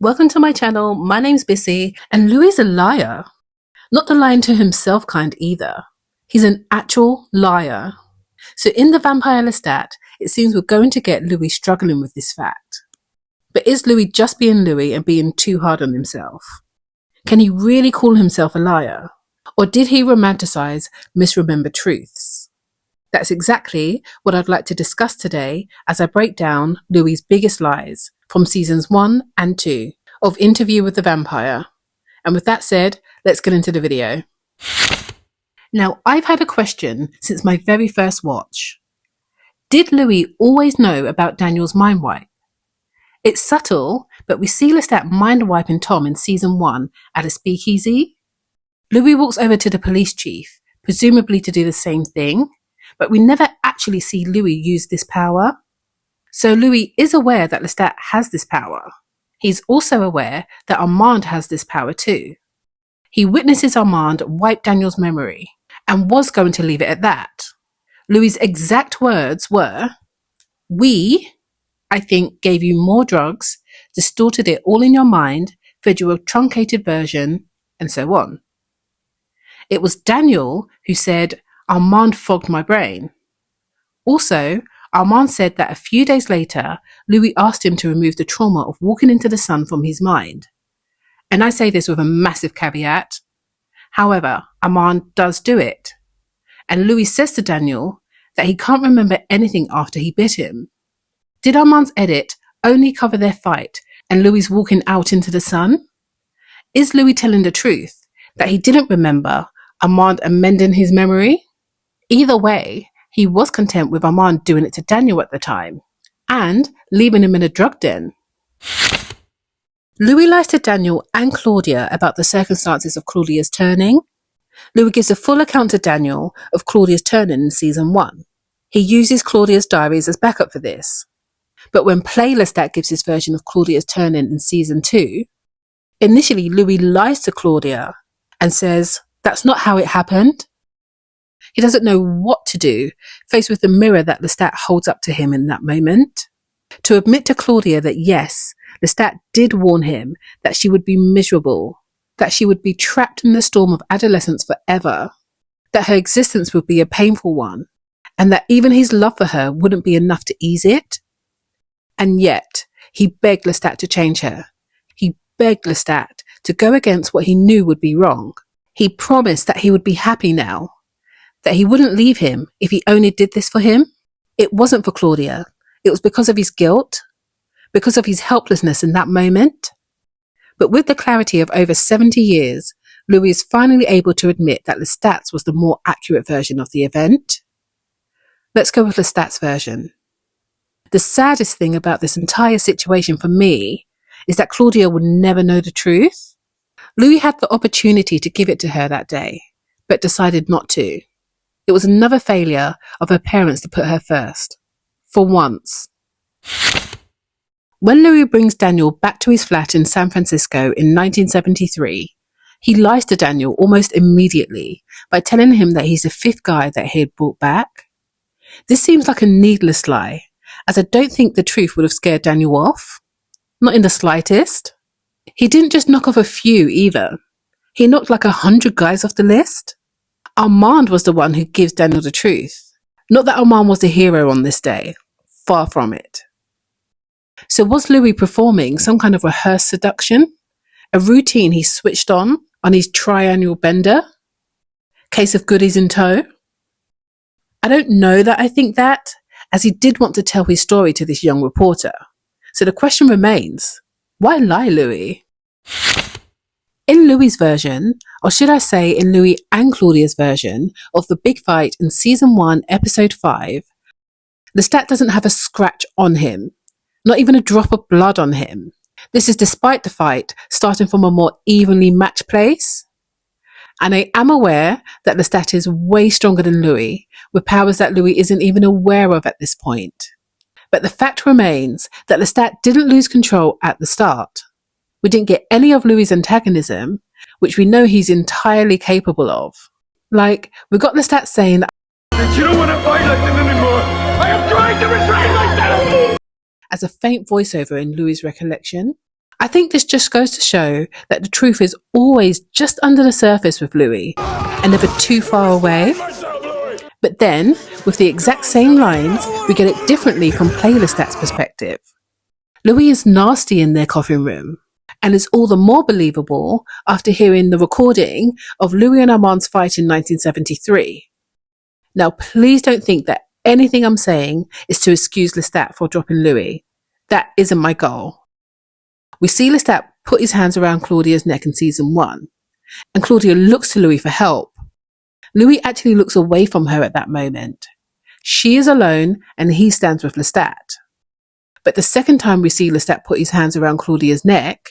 Welcome to my channel. My name's Bissy, and Louis a liar. Not the lying to himself kind either. He's an actual liar. So in the Vampire Lestat, it seems we're going to get Louis struggling with this fact. But is Louis just being Louis and being too hard on himself? Can he really call himself a liar? Or did he romanticize misremembered truths? That's exactly what I'd like to discuss today as I break down Louis' biggest lies from seasons 1 and 2 of Interview with the Vampire. And with that said, let's get into the video. Now, I've had a question since my very first watch. Did Louis always know about Daniel's mind wipe? It's subtle, but we see Lestat mind wiping Tom in season 1 at a speakeasy. Louis walks over to the police chief, presumably to do the same thing, but we never actually see Louis use this power. So Louis is aware that Lestat has this power. He's also aware that Armand has this power too. He witnesses Armand wipe Daniel's memory and was going to leave it at that. Louis' exact words were, "We, I think, gave you more drugs, distorted it all in your mind, fed you a truncated version," and so on. It was Daniel who said, "Armand fogged my brain." Also, Armand said that a few days later, Louis asked him to remove the trauma of walking into the sun from his mind. And I say this with a massive caveat. However, Armand does do it. And Louis says to Daniel that he can't remember anything after he bit him. Did Armand's edit only cover their fight and Louis walking out into the sun? Is Louis telling the truth that he didn't remember Armand amending his memory? Either way, he was content with Armand doing it to Daniel at the time and leaving him in a drug den. Louis lies to Daniel and Claudia about the circumstances of Claudia's turning. Louis gives a full account to Daniel of Claudia's turning in season 1. He uses Claudia's diaries as backup for this. But when Lestat gives his version of Claudia's turning in season 2, initially Louis lies to Claudia and says that's not how it happened. He doesn't know what to do, faced with the mirror that Lestat holds up to him in that moment. To admit to Claudia that yes, Lestat did warn him that she would be miserable, that she would be trapped in the storm of adolescence forever, that her existence would be a painful one, and that even his love for her wouldn't be enough to ease it. And yet, he begged Lestat to change her. He begged Lestat to go against what he knew would be wrong. He promised that he would be happy now, that he wouldn't leave him if he only did this for him. It wasn't for Claudia. It was because of his guilt, because of his helplessness in that moment. But with the clarity of over 70 years, Louis is finally able to admit that Lestat's was the more accurate version of the event. Let's go with Lestat's version. The saddest thing about this entire situation for me is that Claudia would never know the truth. Louis had the opportunity to give it to her that day, but decided not to. It was another failure of her parents to put her first. For once. When Louis brings Daniel back to his flat in San Francisco in 1973, he lies to Daniel almost immediately by telling him that he's the 5th guy that he had brought back. This seems like a needless lie, as I don't think the truth would have scared Daniel off. Not in the slightest. He didn't just knock off a few either. He knocked like 100 guys off the list. Armand was the one who gives Daniel the truth. Not that Armand was the hero on this day. Far from it. So was Louis performing some kind of rehearsed seduction? A routine he switched on his triannual bender? Case of goodies in tow? I don't know that I think that, as he did want to tell his story to this young reporter. So the question remains, why lie, Louis? In Louis' version, or should I say in Louis and Claudia's version of the big fight in season 1, episode 5, Lestat doesn't have a scratch on him, not even a drop of blood on him. This is despite the fight starting from a more evenly matched place. And I am aware that Lestat is way stronger than Louis, with powers that Louis isn't even aware of at this point. But the fact remains that Lestat didn't lose control at the start. We didn't get any of Louis' antagonism, which we know he's entirely capable of. Like, we got Lestat saying that you don't want to fight like them anymore. I am trying to restrain myself! As a faint voiceover in Louis' recollection. I think this just goes to show that the truth is always just under the surface with Louis and never too far away. But then, with the exact same lines, we get it differently from Lestat's perspective. Louis is nasty in their coffin room, and is all the more believable after hearing the recording of Louis and Armand's fight in 1973. Now, please don't think that anything I'm saying is to excuse Lestat for dropping Louis. That isn't my goal. We see Lestat put his hands around Claudia's neck in season 1, and Claudia looks to Louis for help. Louis actually looks away from her at that moment. She is alone, and he stands with Lestat. But the second time we see Lestat put his hands around Claudia's neck,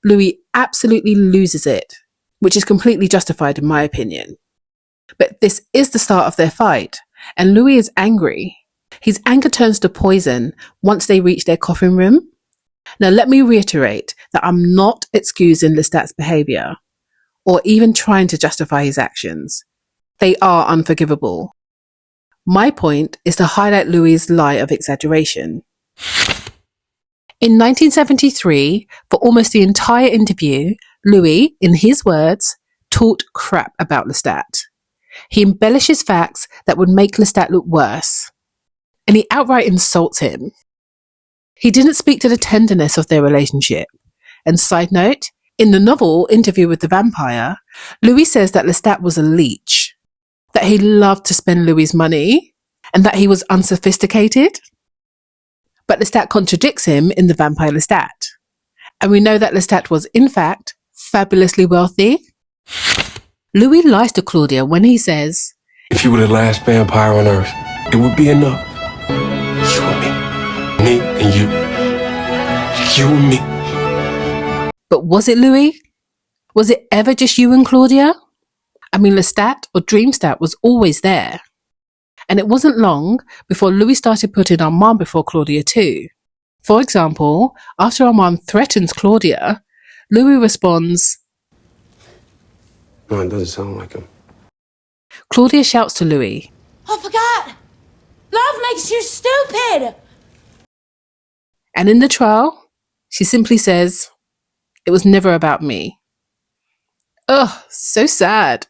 Louis absolutely loses it, which is completely justified in my opinion. But this is the start of their fight, and Louis is angry. His anger turns to poison once they reach their coffin room. Now let me reiterate that I'm not excusing Lestat's behaviour, or even trying to justify his actions. They are unforgivable. My point is to highlight Louis' lie of exaggeration. In 1973, for almost the entire interview, Louis, in his words, talked crap about Lestat. He embellishes facts that would make Lestat look worse, and he outright insults him. He didn't speak to the tenderness of their relationship. And side note, in the novel Interview with the Vampire, Louis says that Lestat was a leech, that he loved to spend Louis' money, and that he was unsophisticated. But Lestat contradicts him in The Vampire Lestat. And we know that Lestat was, in fact, fabulously wealthy. Louis lies to Claudia when he says, "If you were the last vampire on Earth, it would be enough. You and me. Me and you. You and me." But was it, Louis? Was it ever just you and Claudia? I mean, Lestat or Dreamstat was always there. And it wasn't long before Louis started putting Armand before Claudia too. For example, after Armand threatens Claudia, Louis responds, "No, it doesn't sound like him." Claudia shouts to Louis, "I forgot! Love makes you stupid!" and in the trial, she simply says, "It was never about me." Ugh, so sad.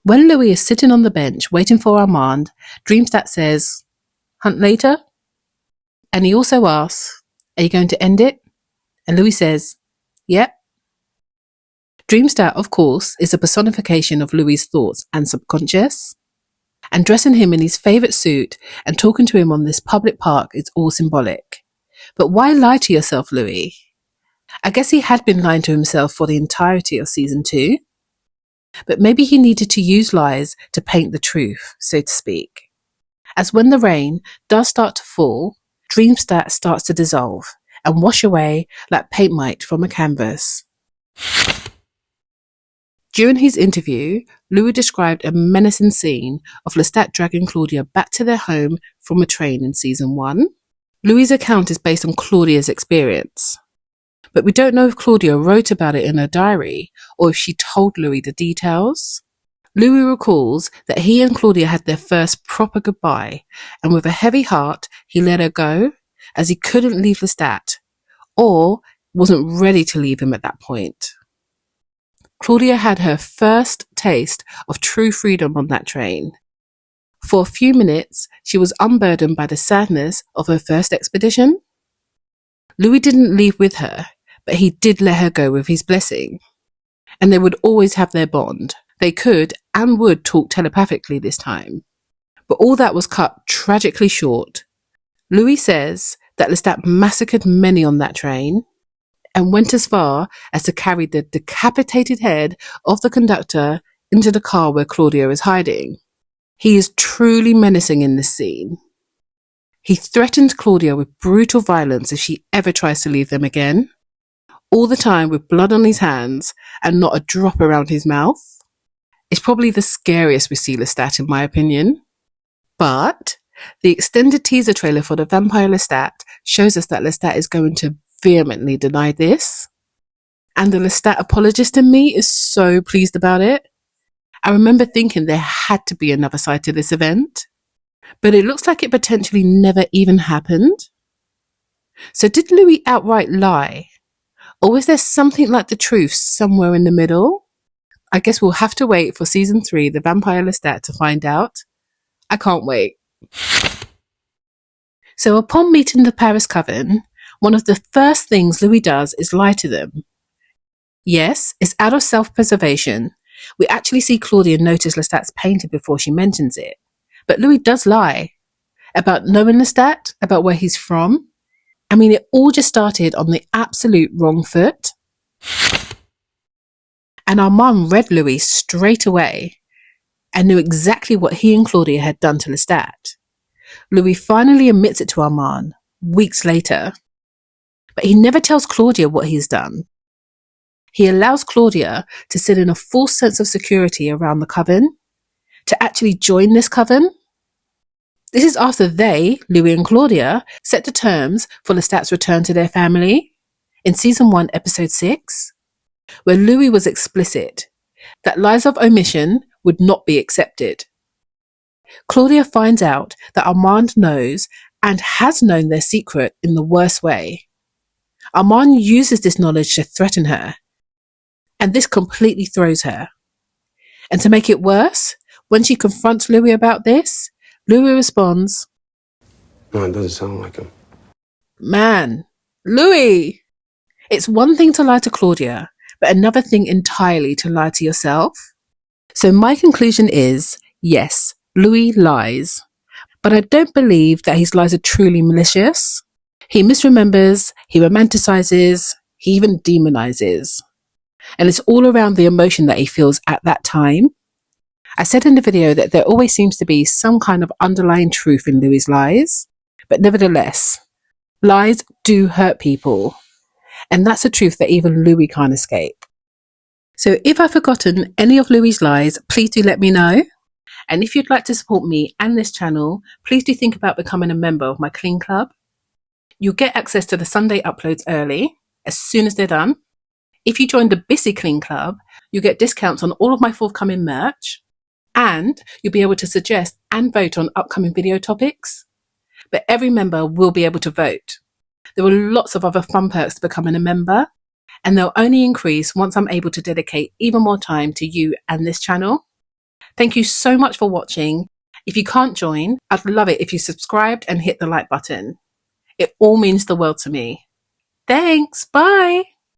When Louis is sitting on the bench waiting for Armand, Dreamstat says, "Hunt later?" And he also asks, "Are you going to end it?" And Louis says, "Yep." Dreamstat, of course, is a personification of Louis' thoughts and subconscious. And dressing him in his favourite suit and talking to him on this public park is all symbolic. But why lie to yourself, Louis? I guess he had been lying to himself for the entirety of season 2. But maybe he needed to use lies to paint the truth, so to speak. As when the rain does start to fall, Dreamstat starts to dissolve and wash away like paint might from a canvas. During his interview, Louis described a menacing scene of Lestat dragging Claudia back to their home from a train in season 1. Louis' account is based on Claudia's experience. But we don't know if Claudia wrote about it in her diary or if she told Louis the details. Louis recalls that he and Claudia had their first proper goodbye, and with a heavy heart, he let her go as he couldn't leave Lestat, or wasn't ready to leave him at that point. Claudia had her first taste of true freedom on that train. For a few minutes, she was unburdened by the sadness of her first expedition. Louis didn't leave with her, but he did let her go with his blessing. And they would always have their bond. They could and would talk telepathically this time. But all that was cut tragically short. Louis says that Lestat massacred many on that train and went as far as to carry the decapitated head of the conductor into the car where Claudia is hiding. He is truly menacing in this scene. He threatens Claudia with brutal violence if she ever tries to leave them again, all the time with blood on his hands and not a drop around his mouth. It's probably the scariest we see Lestat, in my opinion. But the extended teaser trailer for The Vampire Lestat shows us that Lestat is going to vehemently deny this. And the Lestat apologist in me is so pleased about it. I remember thinking there had to be another side to this event, but it looks like it potentially never even happened. So did Louis outright lie? Or was there something like the truth somewhere in the middle? I guess we'll have to wait for season 3, The Vampire Lestat, to find out. I can't wait. So upon meeting the Paris Coven, one of the first things Louis does is lie to them. Yes, it's out of self-preservation. We actually see Claudia notice Lestat's painting before she mentions it. But Louis does lie. About knowing Lestat, about where he's from. I mean, it all just started on the absolute wrong foot. And our mum read Louis straight away and knew exactly what he and Claudia had done to Lestat. Louis finally admits it to Armand weeks later. But he never tells Claudia what he's done. He allows Claudia to sit in a false sense of security around the coven, to actually join this coven. This is after they, Louis and Claudia, set the terms for Lestat's return to their family in season 1, episode 6, where Louis was explicit that lies of omission would not be accepted. Claudia finds out that Armand knows and has known their secret in the worst way. Armand uses this knowledge to threaten her, and this completely throws her. And to make it worse, when she confronts Louis about this, Louis responds, No, it doesn't sound like him. Man, Louis! It's one thing to lie to Claudia, but another thing entirely to lie to yourself. So my conclusion is, yes, Louis lies. But I don't believe that his lies are truly malicious. He misremembers, he romanticizes, he even demonizes. And it's all around the emotion that he feels at that time. I said in the video that there always seems to be some kind of underlying truth in Louis' lies. But nevertheless, lies do hurt people. And that's a truth that even Louis can't escape. So if I've forgotten any of Louis' lies, please do let me know. And if you'd like to support me and this channel, please do think about becoming a member of my Clean Club. You'll get access to the Sunday uploads early, as soon as they're done. If you join the Busy Clean Club, you'll get discounts on all of my forthcoming merch. And you'll be able to suggest and vote on upcoming video topics. But every member will be able to vote. There are lots of other fun perks to becoming a member, and they'll only increase once I'm able to dedicate even more time to you and this channel. Thank you so much for watching. If you can't join, I'd love it if you subscribed and hit the like button. It all means the world to me. Thanks, bye!